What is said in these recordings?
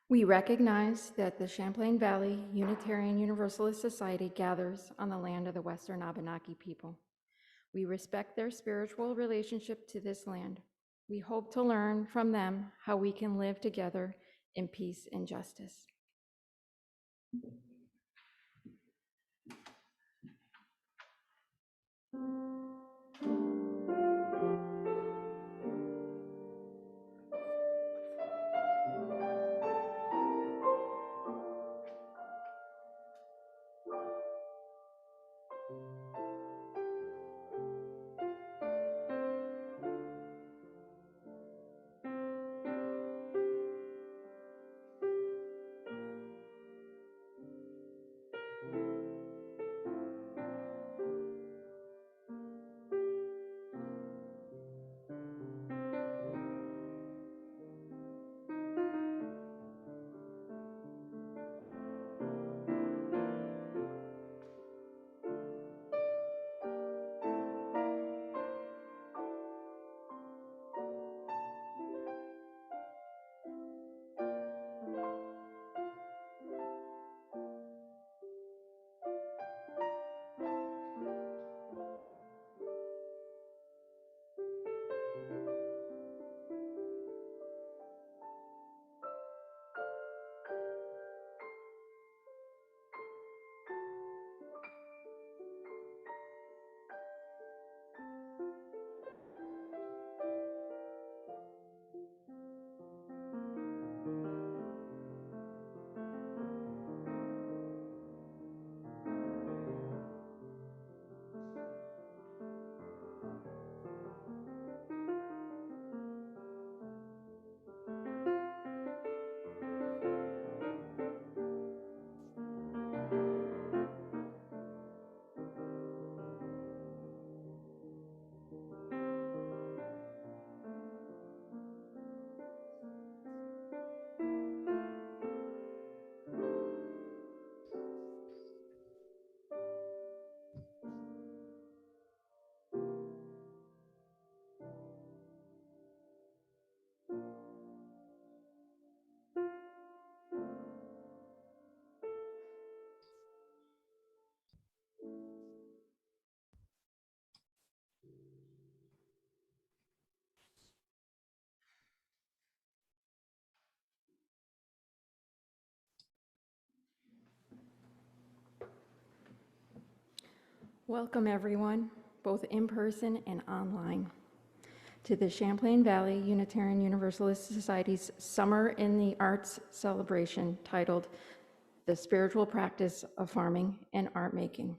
We recognize that the Champlain Valley Unitarian Universalist Society gathers on the land of the Western Abenaki people. We respect their spiritual relationship to this land. We hope to learn from them how we can live together in peace and justice. Welcome everyone, both in person and online, to the Champlain Valley Unitarian Universalist Society's Summer in the Arts celebration titled The Spiritual Practice of Farming and Art Making.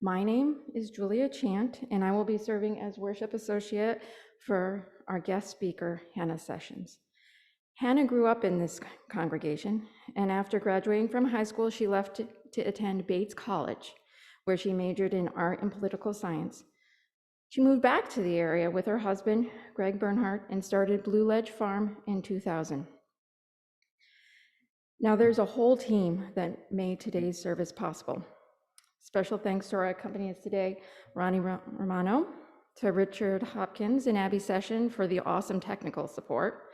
My name is Julia Chant, and I will be serving as worship associate for our guest speaker, Hannah Sessions. Hannah grew up in this congregation, and after graduating from high school, she left to attend Bates College, where she majored in art and political science. She moved back to the area with her husband, Greg Bernhardt, and started Blue Ledge Farm in 2000. Now there's a whole team that made today's service possible. Special thanks to our accompaniants today, Ronnie Romano, to Richard Hopkins and Abby Session for the awesome technical support,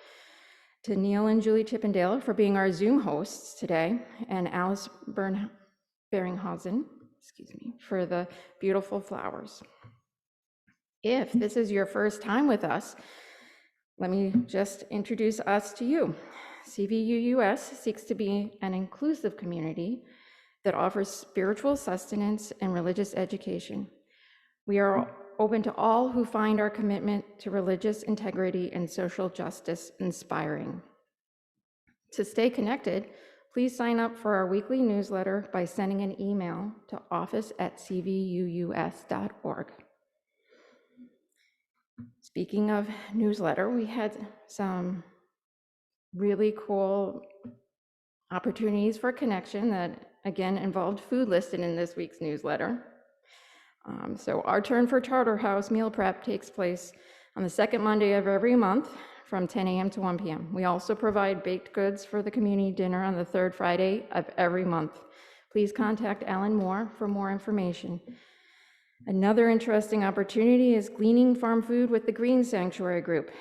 to Neil and Julie Chippendale for being our Zoom hosts today, and Alice Beringhausen, for the beautiful flowers. If this is your first time with us, let me just introduce us to you. CVUUS seeks to be an inclusive community that offers spiritual sustenance and religious education. We are open to all who find our commitment to religious integrity and social justice inspiring. To stay connected, please sign up for our weekly newsletter by sending an email to office@cvuus.org. Speaking of newsletter, we had some really cool opportunities for connection that, again, involved food listed in this week's newsletter. So our Turn for Charterhouse meal prep takes place on the second Monday of every month from 10 a.m. to 1 p.m. We also provide baked goods for the community dinner on the third Friday of every month. Please contact Alan Moore for more information. Another interesting opportunity is gleaning farm food with the Green Sanctuary Group.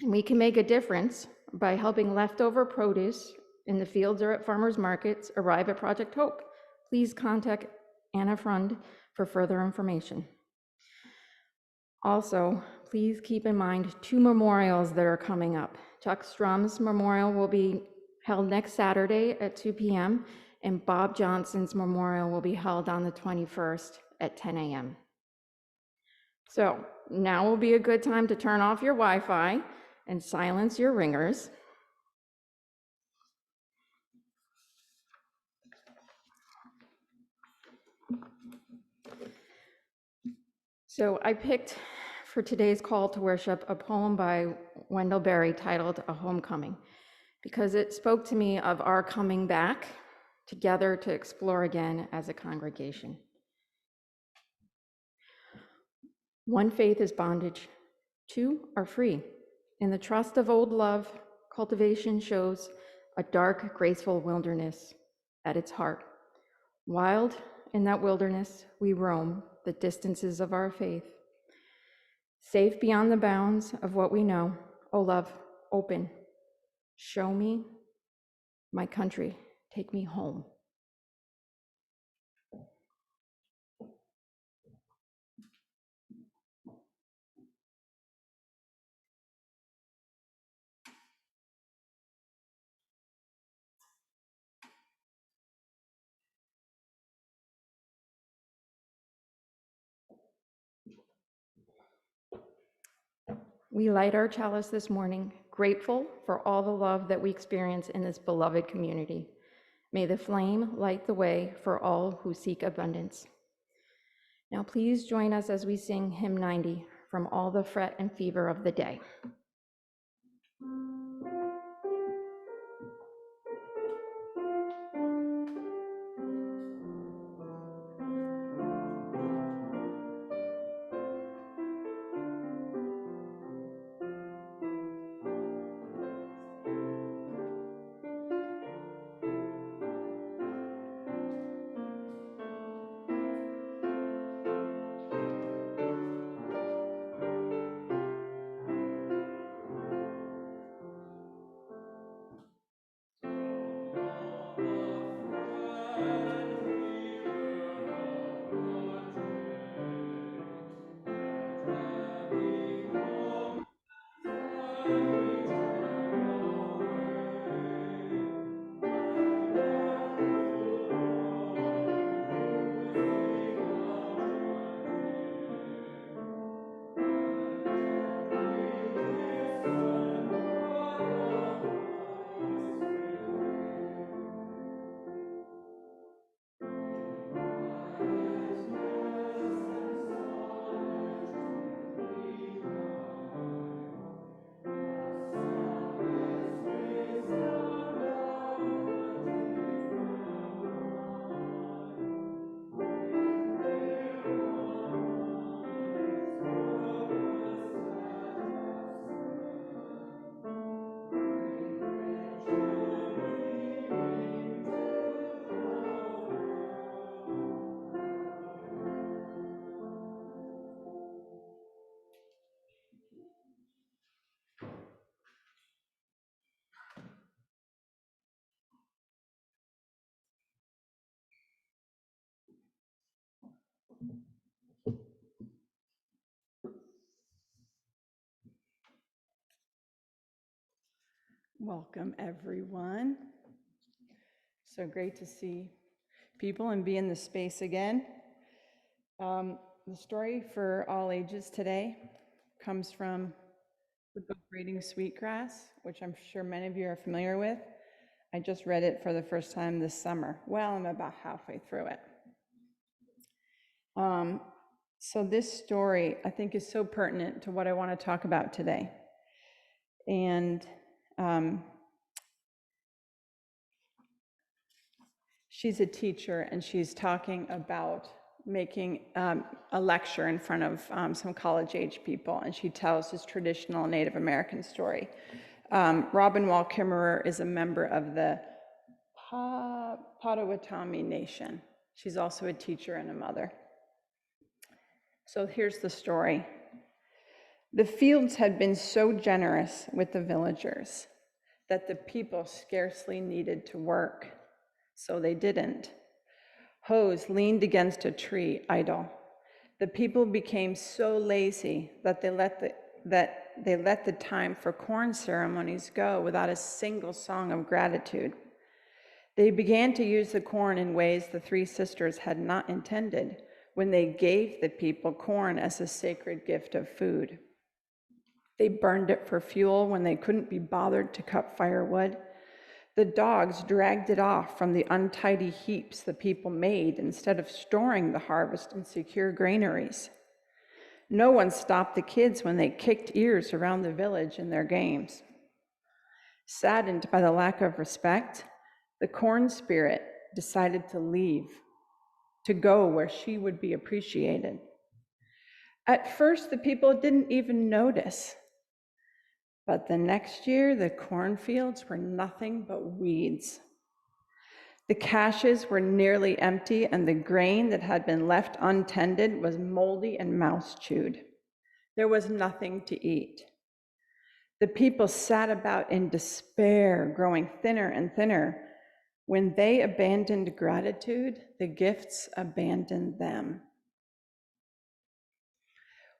And we can make a difference by helping leftover produce in the fields or at farmers markets arrive at Project Hope. Please contact Anna Frund for further information. Also, please keep in mind 2 memorials that are coming up. Chuck Strum's memorial will be held next Saturday at 2 p.m., and Bob Johnson's memorial will be held on the 21st at 10 a.m. So now will be a good time to turn off your Wi-Fi and silence your ringers. So I picked for today's call to worship a poem by Wendell Berry titled A Homecoming, because it spoke to me of our coming back together to explore again as a congregation. One faith is bondage, 2 are free. In the trust of old love, cultivation shows a dark, graceful wilderness at its heart. Wild in that wilderness, we roam the distances of our faith. Safe beyond the bounds of what we know, oh love, open. Show me my country, take me home. We light our chalice this morning, grateful for all the love that we experience in this beloved community. May the flame light the way for all who seek abundance. Now please join us as we sing hymn 90, From All the Fret and Fever of the Day. Welcome, everyone. So great to see people and be in the space again. The story for all ages today comes from the book Reading Sweetgrass, which I'm sure many of you are familiar with. I just read it for the first time this summer. Well, I'm about halfway through it. So this story, I think, is so pertinent to what I want to talk about today. And she's a teacher, and she's talking about making a lecture in front of some college-age people, and she tells this traditional Native American story. Robin Wall Kimmerer is a member of the Potawatomi Nation. She's also a teacher and a mother. So here's the story. The fields had been so generous with the villagers. that the people scarcely needed to work, so they didn't. Hoes leaned against a tree, idle. The people became so lazy that they let the time for corn ceremonies go without a single song of gratitude. They began to use the corn in ways the three sisters had not intended when they gave the people corn as a sacred gift of food. They burned it for fuel when they couldn't be bothered to cut firewood. The dogs dragged it off from the untidy heaps the people made instead of storing the harvest in secure granaries. No one stopped the kids when they kicked ears around the village in their games. Saddened by the lack of respect, the corn spirit decided to leave, to go where she would be appreciated. At first, the people didn't even notice. But the next year, the cornfields were nothing but weeds. The caches were nearly empty, and the grain that had been left untended was moldy and mouse-chewed. There was nothing to eat. The people sat about in despair, growing thinner and thinner. When they abandoned gratitude, the gifts abandoned them.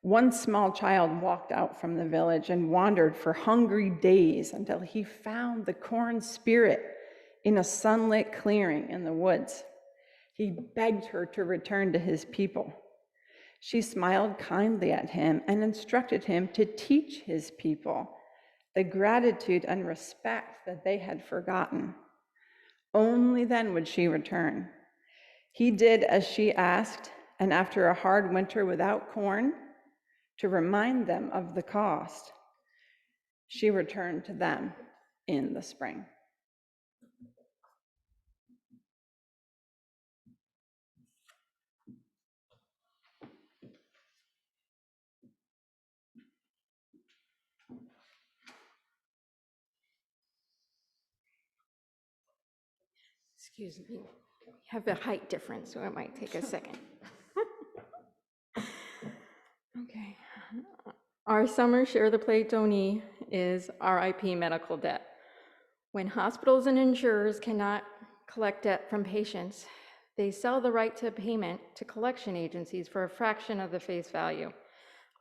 One small child walked out from the village and wandered for hungry days until he found the corn spirit in a sunlit clearing in the woods. He begged her to return to his people. She smiled kindly at him and instructed him to teach his people the gratitude and respect that they had forgotten. Only then would she return. He did as she asked, and after a hard winter without corn, to remind them of the cost, she returned to them in the spring. Excuse me. We have a height difference, so it might take a second. Okay. Our summer Share the Plate donee is RIP medical debt. When hospitals and insurers cannot collect debt from patients, they sell the right to payment to collection agencies for a fraction of the face value.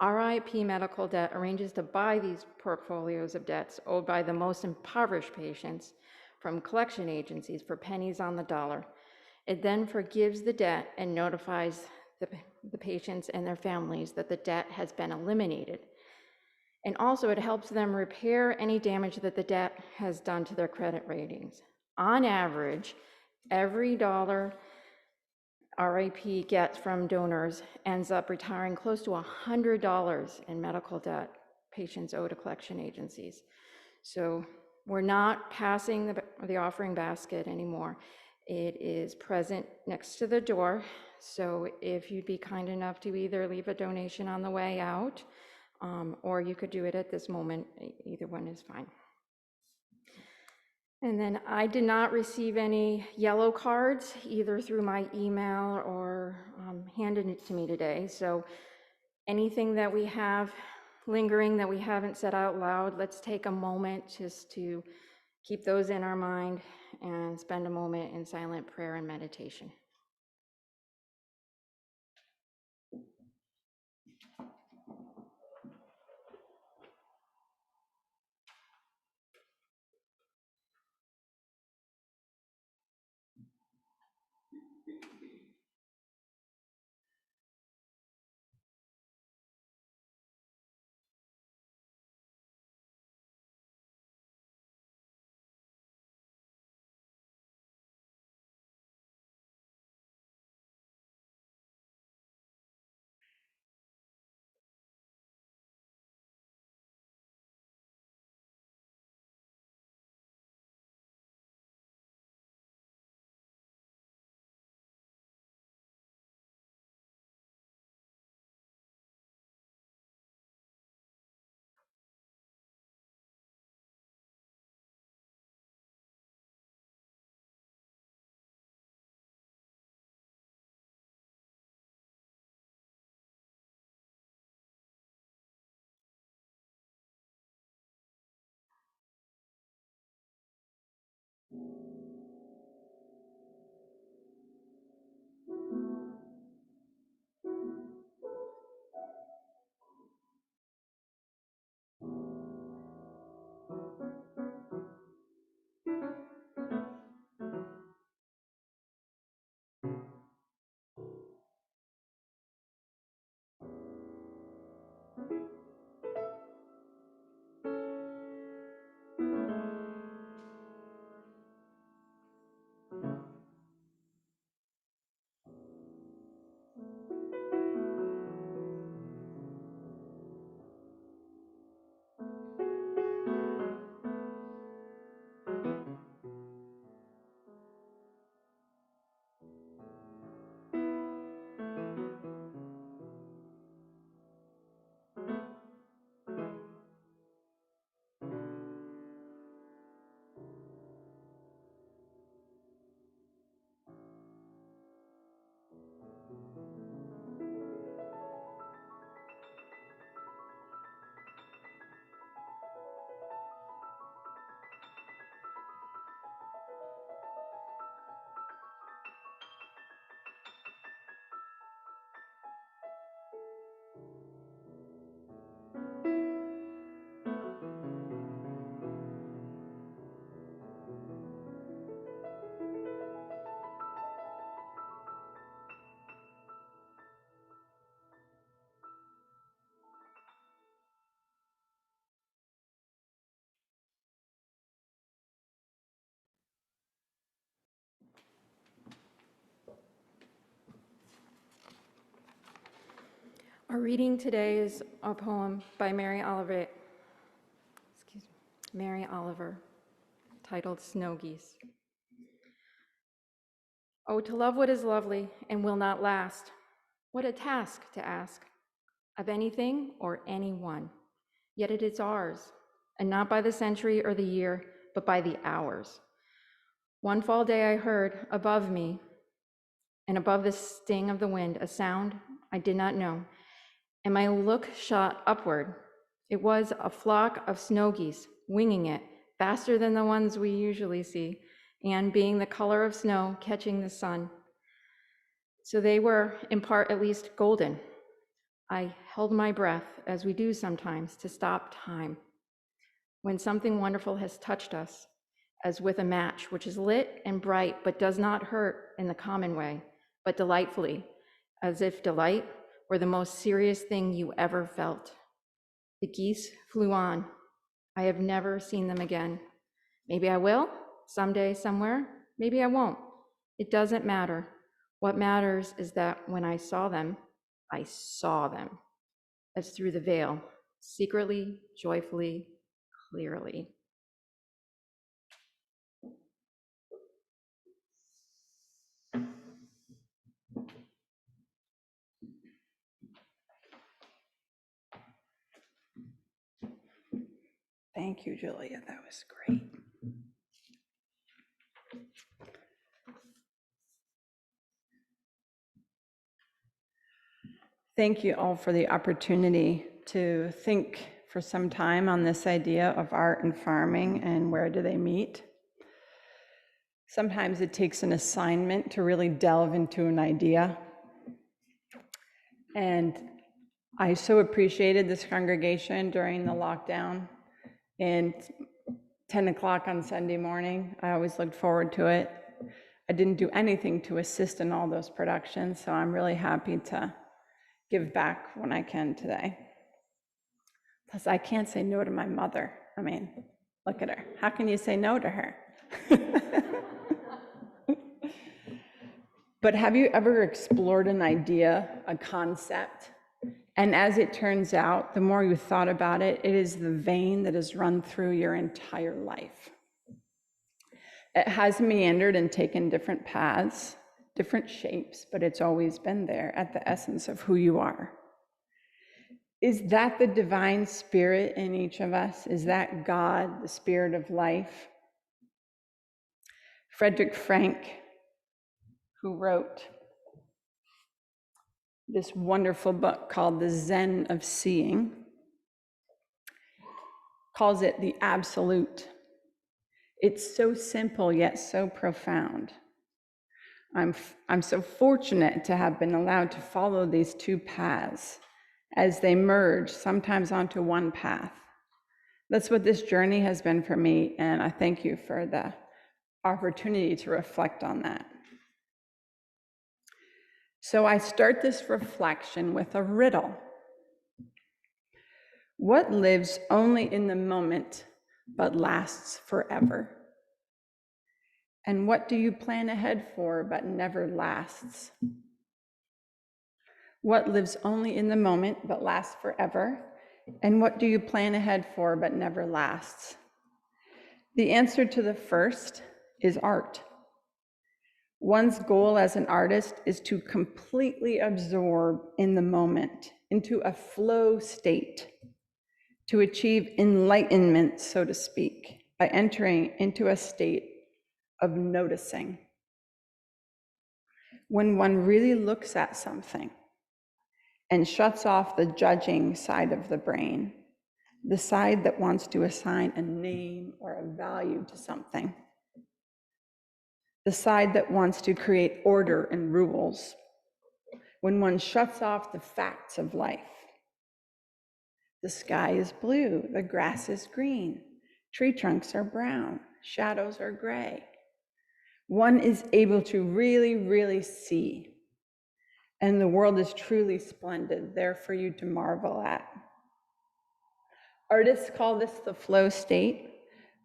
RIP medical debt arranges to buy these portfolios of debts owed by the most impoverished patients from collection agencies for pennies on the dollar. It then forgives the debt and notifies the patients and their families that the debt has been eliminated. And also it helps them repair any damage that the debt has done to their credit ratings. On average, every dollar RIP gets from donors ends up retiring close to $100 in medical debt patients owe to collection agencies. So we're not passing the offering basket anymore. It is present next to the door. So if you'd be kind enough to either leave a donation on the way out, or you could do it at this moment, either one is fine. And then I did not receive any yellow cards, either through my email or handed it to me today. So anything that we have lingering that we haven't said out loud, let's take a moment just to keep those in our mind and spend a moment in silent prayer and meditation. Our reading today is a poem by Mary Oliver, titled Snow Geese. Oh, to love what is lovely and will not last. What a task to ask of anything or anyone. Yet it is ours, and not by the century or the year, but by the hours. One fall day I heard above me, and above the sting of the wind, a sound I did not know, and my look shot upward. It was a flock of snow geese, winging it faster than the ones we usually see, and being the color of snow, catching the sun. So they were, in part at least, golden. I held my breath, as we do sometimes, to stop time. When something wonderful has touched us, as with a match, which is lit and bright, but does not hurt in the common way, but delightfully, as if delight were the most serious thing you ever felt. The geese flew on. I have never seen them again. Maybe I will, someday, somewhere. Maybe I won't. It doesn't matter. What matters is that when I saw them, as through the veil, secretly, joyfully, clearly. Thank you, Julia. That was great. Thank you all for the opportunity to think for some time on this idea of art and farming and where do they meet. Sometimes it takes an assignment to really delve into an idea. And I so appreciated this congregation during the lockdown. And 10 o'clock on Sunday morning, I always looked forward to it. I didn't do anything to assist in all those productions, so I'm really happy to give back when I can today. Plus, I can't say no to my mother. I mean, look at her. How can you say no to her? But have you ever explored an idea, a concept, and as it turns out, the more you thought about it, it is the vein that has run through your entire life. It has meandered and taken different paths, different shapes, but it's always been there at the essence of who you are. Is that the divine spirit in each of us? Is that God, the spirit of life? Frederick Frank, who wrote this wonderful book called The Zen of Seeing, calls it the absolute. It's so simple yet so profound. I'm so fortunate to have been allowed to follow these two paths as they merge, sometimes onto one path. That's what this journey has been for me, and I thank you for the opportunity to reflect on that. So I start this reflection with a riddle. What lives only in the moment but lasts forever? And what do you plan ahead for but never lasts? What lives only in the moment but lasts forever? And what do you plan ahead for but never lasts? The answer to the first is art. One's goal as an artist is to completely absorb in the moment, into a flow state, to achieve enlightenment, so to speak, by entering into a state of noticing. When one really looks at something and shuts off the judging side of the brain, the side that wants to assign a name or a value to something, the side that wants to create order and rules, when one shuts off the facts of life. The sky is blue, the grass is green, tree trunks are brown, shadows are gray. One is able to really, really see, and the world is truly splendid, there for you to marvel at. Artists call this the flow state,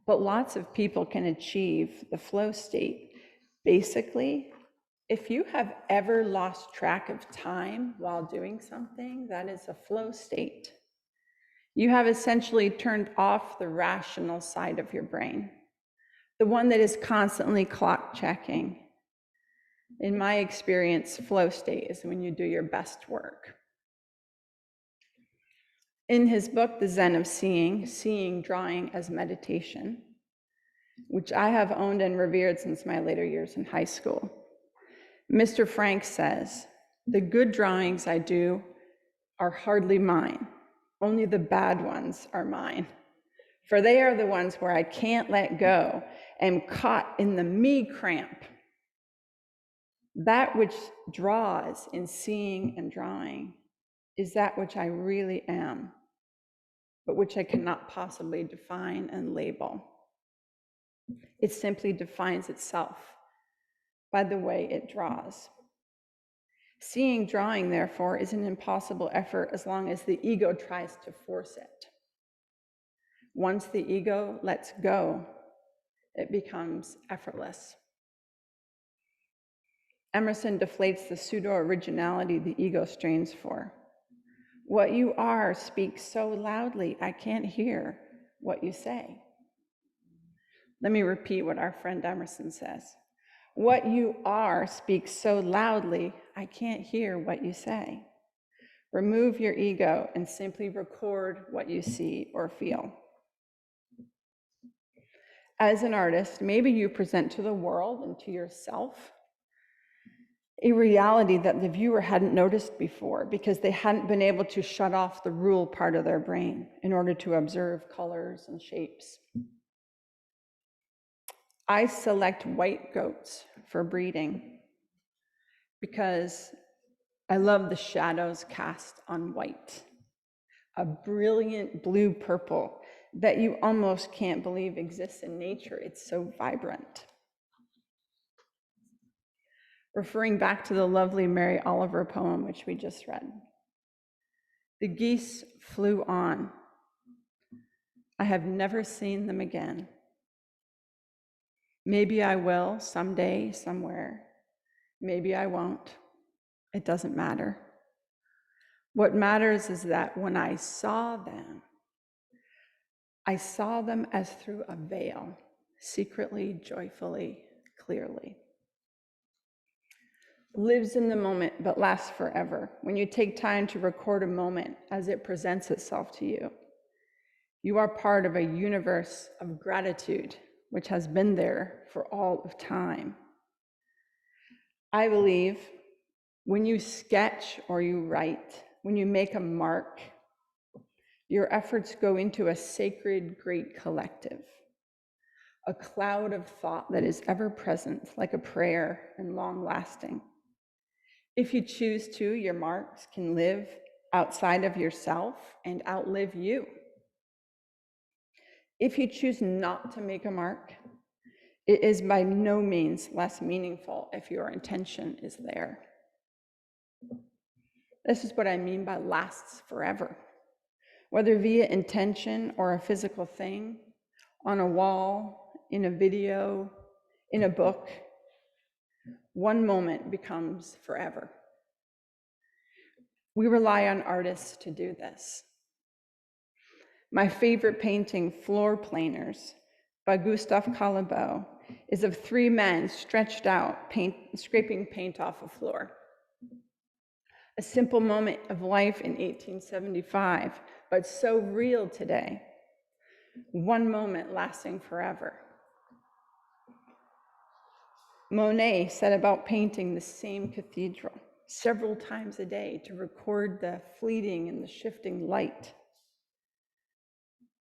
but lots of people can achieve the flow state. Basically, if you have ever lost track of time while doing something, that is a flow state. You have essentially turned off the rational side of your brain, the one that is constantly clock checking. In my experience, flow state is when you do your best work. In his book, The Zen of Seeing, Seeing Drawing as Meditation, which I have owned and revered since my later years in high school, Mr. Frank says, "The good drawings I do are hardly mine. Only the bad ones are mine. For they are the ones where I can't let go, am caught in the me cramp. That which draws in seeing and drawing is that which I really am, but which I cannot possibly define and label. It simply defines itself by the way it draws. Seeing drawing, therefore, is an impossible effort as long as the ego tries to force it. Once the ego lets go, it becomes effortless." Emerson deflates the pseudo-originality the ego strains for. What you are speaks so loudly, I can't hear what you say. Let me repeat what our friend Emerson says. What you are speaks so loudly, I can't hear what you say. Remove your ego and simply record what you see or feel. As an artist, maybe you present to the world and to yourself a reality that the viewer hadn't noticed before because they hadn't been able to shut off the rule part of their brain in order to observe colors and shapes. I select white goats for breeding because I love the shadows cast on white, a brilliant blue-purple that you almost can't believe exists in nature. It's so vibrant. Referring back to the lovely Mary Oliver poem, which we just read. The geese flew on. I have never seen them again. Maybe I will someday, somewhere. Maybe I won't. It doesn't matter. What matters is that when I saw them as through a veil, secretly, joyfully, clearly. Lives in the moment but lasts forever. When you take time to record a moment as it presents itself to you, you are part of a universe of gratitude which has been there for all of time. I believe when you sketch or you write, when you make a mark, your efforts go into a sacred great collective, a cloud of thought that is ever present, like a prayer and long lasting. If you choose to, your marks can live outside of yourself and outlive you. If you choose not to make a mark, it is by no means less meaningful if your intention is there. This is what I mean by lasts forever. whether via intention or a physical thing, on a wall, in a video, in a book, one moment becomes forever. We rely on artists to do this. My favorite painting, Floor Planers, by Gustave Caillebout, is of three men stretched out, scraping paint off a floor. A simple moment of life in 1875, but so real today. One moment lasting forever. Monet set about painting the same cathedral several times a day to record the fleeting and the shifting light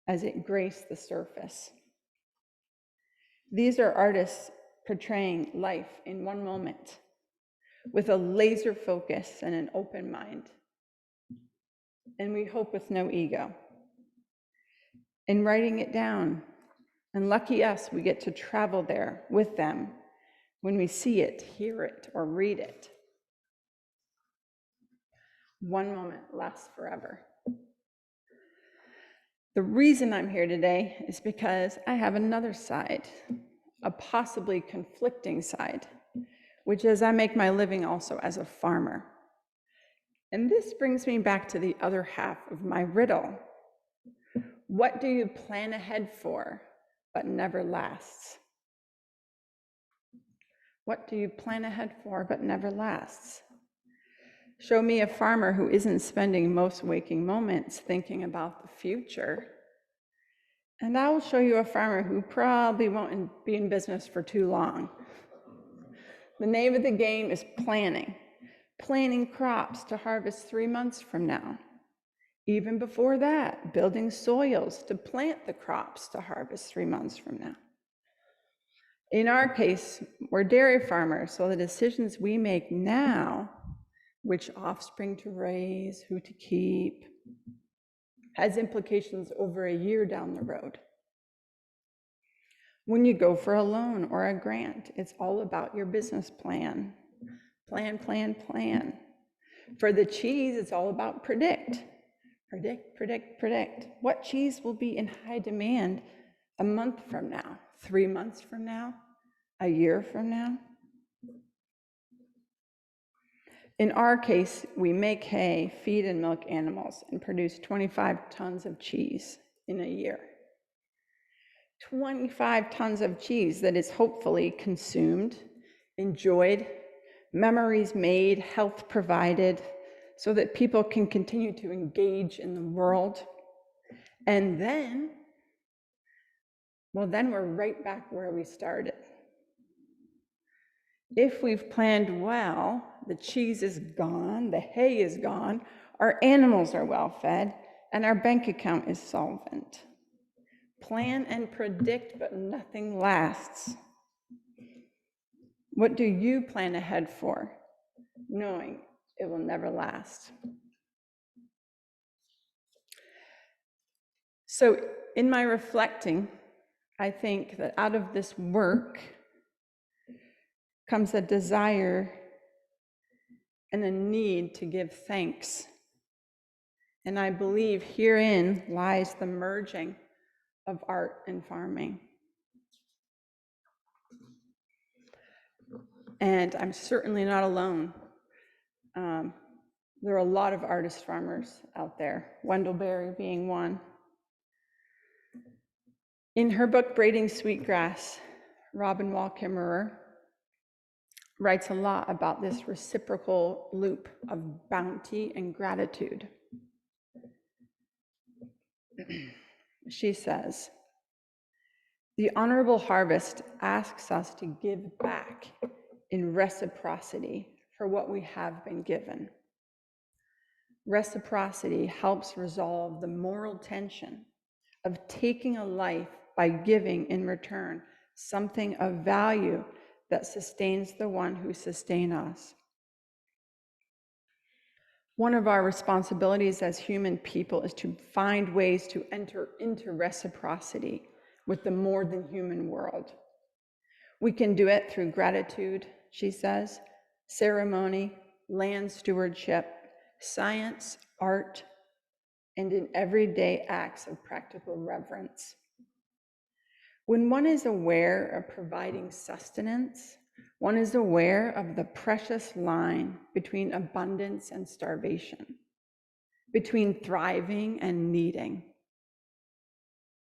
as it graced the surface. These are artists portraying life in one moment with a laser focus and an open mind. And we hope with no ego. In writing it down, and lucky us, we get to travel there with them when we see it, hear it, or read it. One moment lasts forever. The reason I'm here today is because I have another side, a possibly conflicting side, which is I make my living also as a farmer. And this brings me back to the other half of my riddle. What do you plan ahead for, but never lasts? What do you plan ahead for, but never lasts? Show me a farmer who isn't spending most waking moments thinking about the future. And I will show you a farmer who probably won't be in business for too long. The name of the game is planning. Planting crops to harvest 3 months from now. Even before that, building soils to plant the crops to harvest 3 months from now. In our case, we're dairy farmers, so the decisions we make now, which offspring to raise, who to keep, has implications over a year down the road. When you go for a loan or a grant, it's all about your business plan. Plan, plan, plan. For the cheese, it's all about predict. Predict, predict, predict. What cheese will be in high demand a month from now, 3 months from now, a year from now? In our case, we make hay, feed and milk animals, and produce 25 tons of cheese in a year. 25 tons of cheese that is hopefully consumed, enjoyed, memories made, health provided, so that people can continue to engage in the world. And then we're right back where we started. If we've planned well, the cheese is gone, the hay is gone, our animals are well fed, and our bank account is solvent. Plan and predict, but nothing lasts. What do you plan ahead for, knowing it will never last? So in my reflecting, I think that out of this work comes a desire and a need to give thanks. And I believe herein lies the merging of art and farming. And I'm certainly not alone. There are a lot of artist farmers out there, Middlebury being one. In her book, Braiding Sweetgrass, Robin Wall Kimmerer writes a lot about this reciprocal loop of bounty and gratitude. She says, "The honorable harvest asks us to give back in reciprocity for what we have been given. Reciprocity helps resolve the moral tension of taking a life by giving in return something of value that sustains the one who sustains us. One of our responsibilities as human people is to find ways to enter into reciprocity with the more than human world. We can do it through gratitude, she says, ceremony, land stewardship, science, art, and in everyday acts of practical reverence. When one is aware of providing sustenance, one is aware of the precious line between abundance and starvation, between thriving and needing.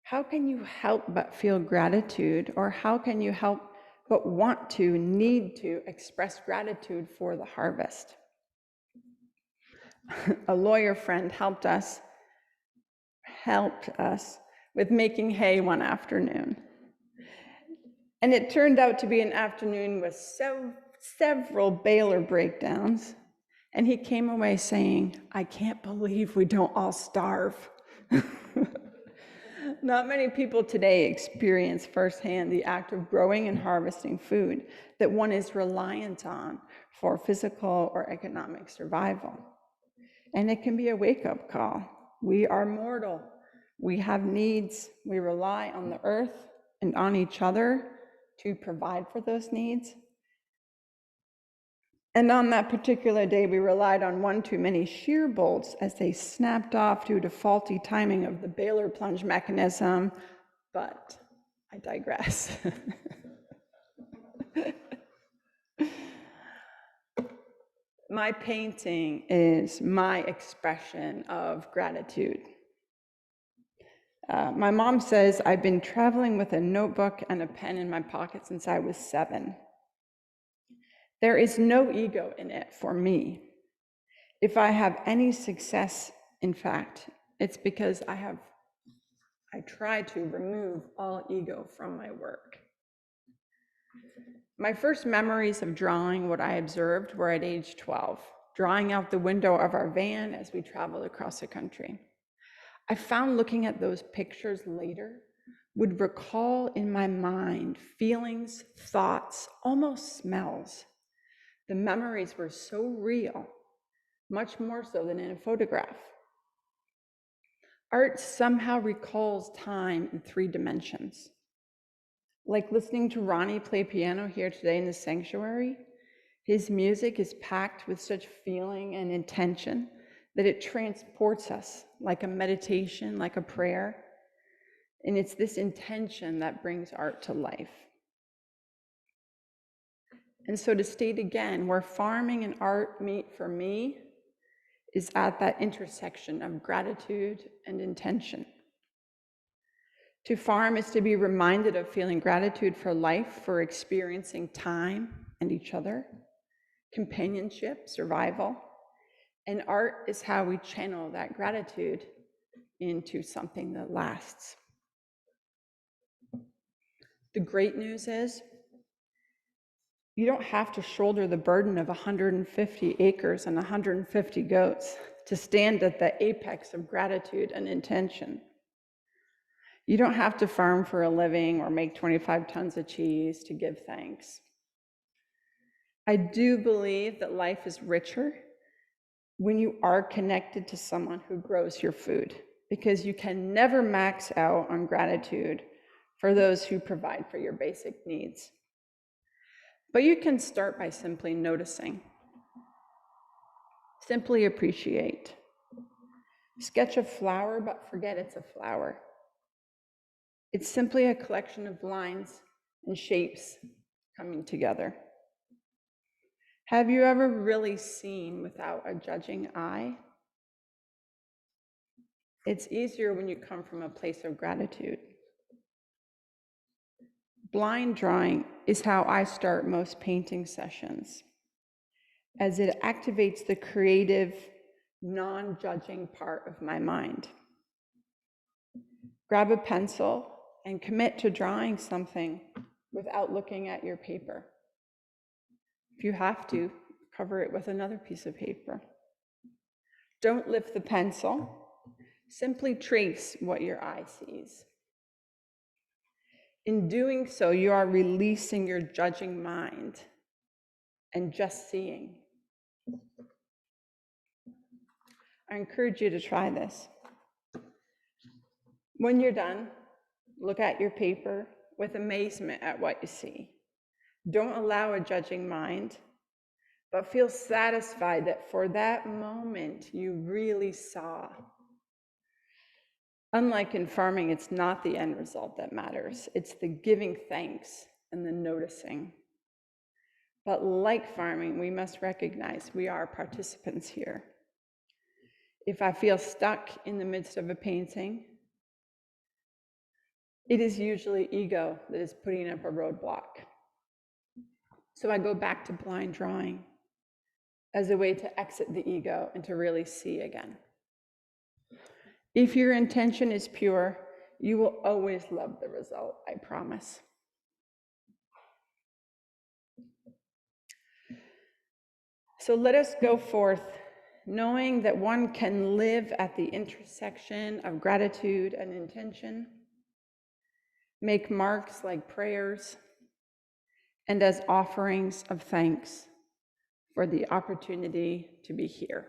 How can you help but feel gratitude, or how can you help but want to, need to express gratitude for the harvest? A lawyer friend helped us with making hay one afternoon. And it turned out to be an afternoon with several baler breakdowns. And he came away saying, "I can't believe we don't all starve." Not many people today experience firsthand the act of growing and harvesting food that one is reliant on for physical or economic survival. And it can be a wake-up call. We are mortal. We have needs. We rely on the earth and on each other to provide for those needs. And on that particular day, we relied on one too many shear bolts as they snapped off due to faulty timing of the baler plunge mechanism, but I digress. My painting is my expression of gratitude. My mom says I've been traveling with a notebook and a pen in my pocket since I was 7. There is no ego in it for me. If I have any success, in fact, it's because I try to remove all ego from my work. My first memories of drawing what I observed were at age 12, drawing out the window of our van as we traveled across the country. I found looking at those pictures later would recall in my mind feelings, thoughts, almost smells. The memories were so real, much more so than in a photograph. Art somehow recalls time in 3 dimensions. Like listening to Ronnie play piano here today in the sanctuary, his music is packed with such feeling and intention that it transports us like a meditation, like a prayer. And it's this intention that brings art to life. And so to state again, where farming and art meet for me is at that intersection of gratitude and intention. To farm is to be reminded of feeling gratitude for life, for experiencing time and each other, companionship, survival. And art is how we channel that gratitude into something that lasts. The great news is, you don't have to shoulder the burden of 150 acres and 150 goats to stand at the apex of gratitude and intention. You don't have to farm for a living or make 25 tons of cheese to give thanks. I do believe that life is richer when you are connected to someone who grows your food, because you can never max out on gratitude for those who provide for your basic needs. But you can start by simply noticing. Simply appreciate. Sketch a flower, but forget it's a flower. It's simply a collection of lines and shapes coming together. Have you ever really seen without a judging eye? It's easier when you come from a place of gratitude. Blind drawing is how I start most painting sessions, as it activates the creative, non-judging part of my mind. Grab a pencil and commit to drawing something without looking at your paper. If you have to, cover it with another piece of paper. Don't lift the pencil. Simply trace what your eye sees. In doing so, you are releasing your judging mind and just seeing. I encourage you to try this. When you're done, look at your paper with amazement at what you see. Don't allow a judging mind, but feel satisfied that for that moment you really saw. Unlike in farming, it's not the end result that matters. It's the giving thanks and the noticing. But like farming, we must recognize we are participants here. If I feel stuck in the midst of a painting, it is usually ego that is putting up a roadblock. So I go back to blind drawing as a way to exit the ego and to really see again. If your intention is pure, you will always love the result, I promise. So let us go forth knowing that one can live at the intersection of gratitude and intention, make marks like prayers, and as offerings of thanks for the opportunity to be here.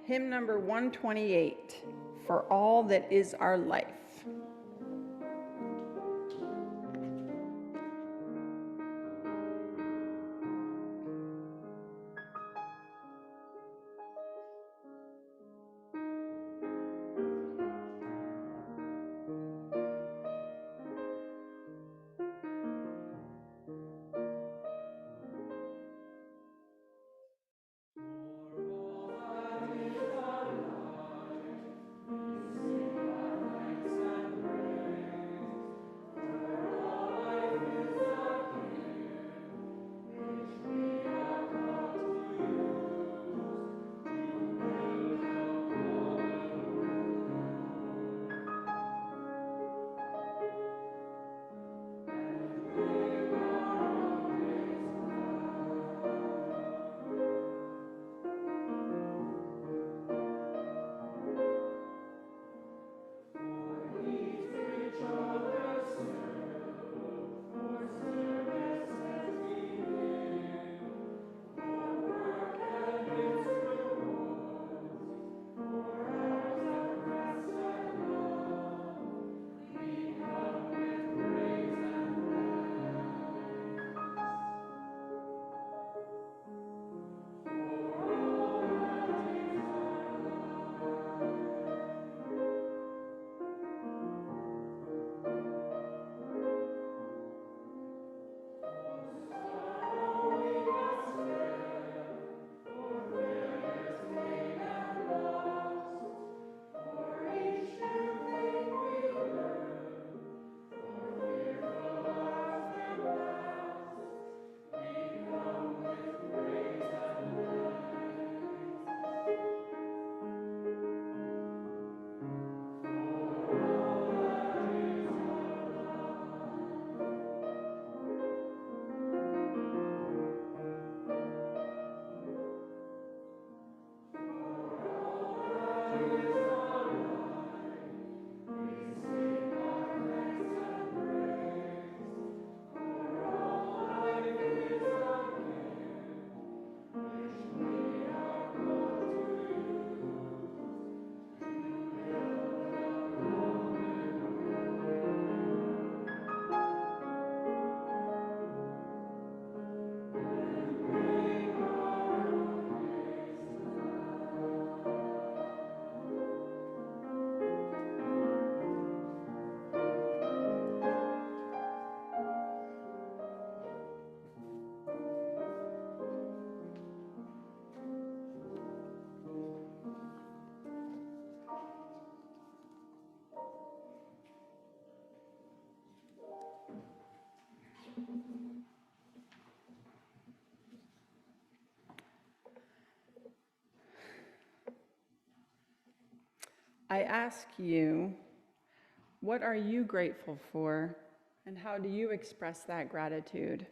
Hymn number 128, For All That Is Our Life. I ask you, what are you grateful for, and how do you express that gratitude?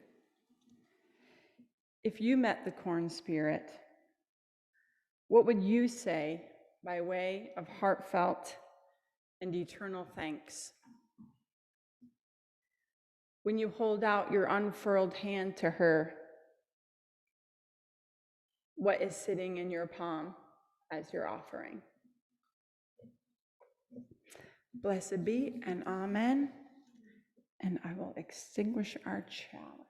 If you met the corn spirit, what would you say by way of heartfelt and eternal thanks? When you hold out your unfurled hand to her, what is sitting in your palm as your offering? Blessed be and amen. And I will extinguish our chalice.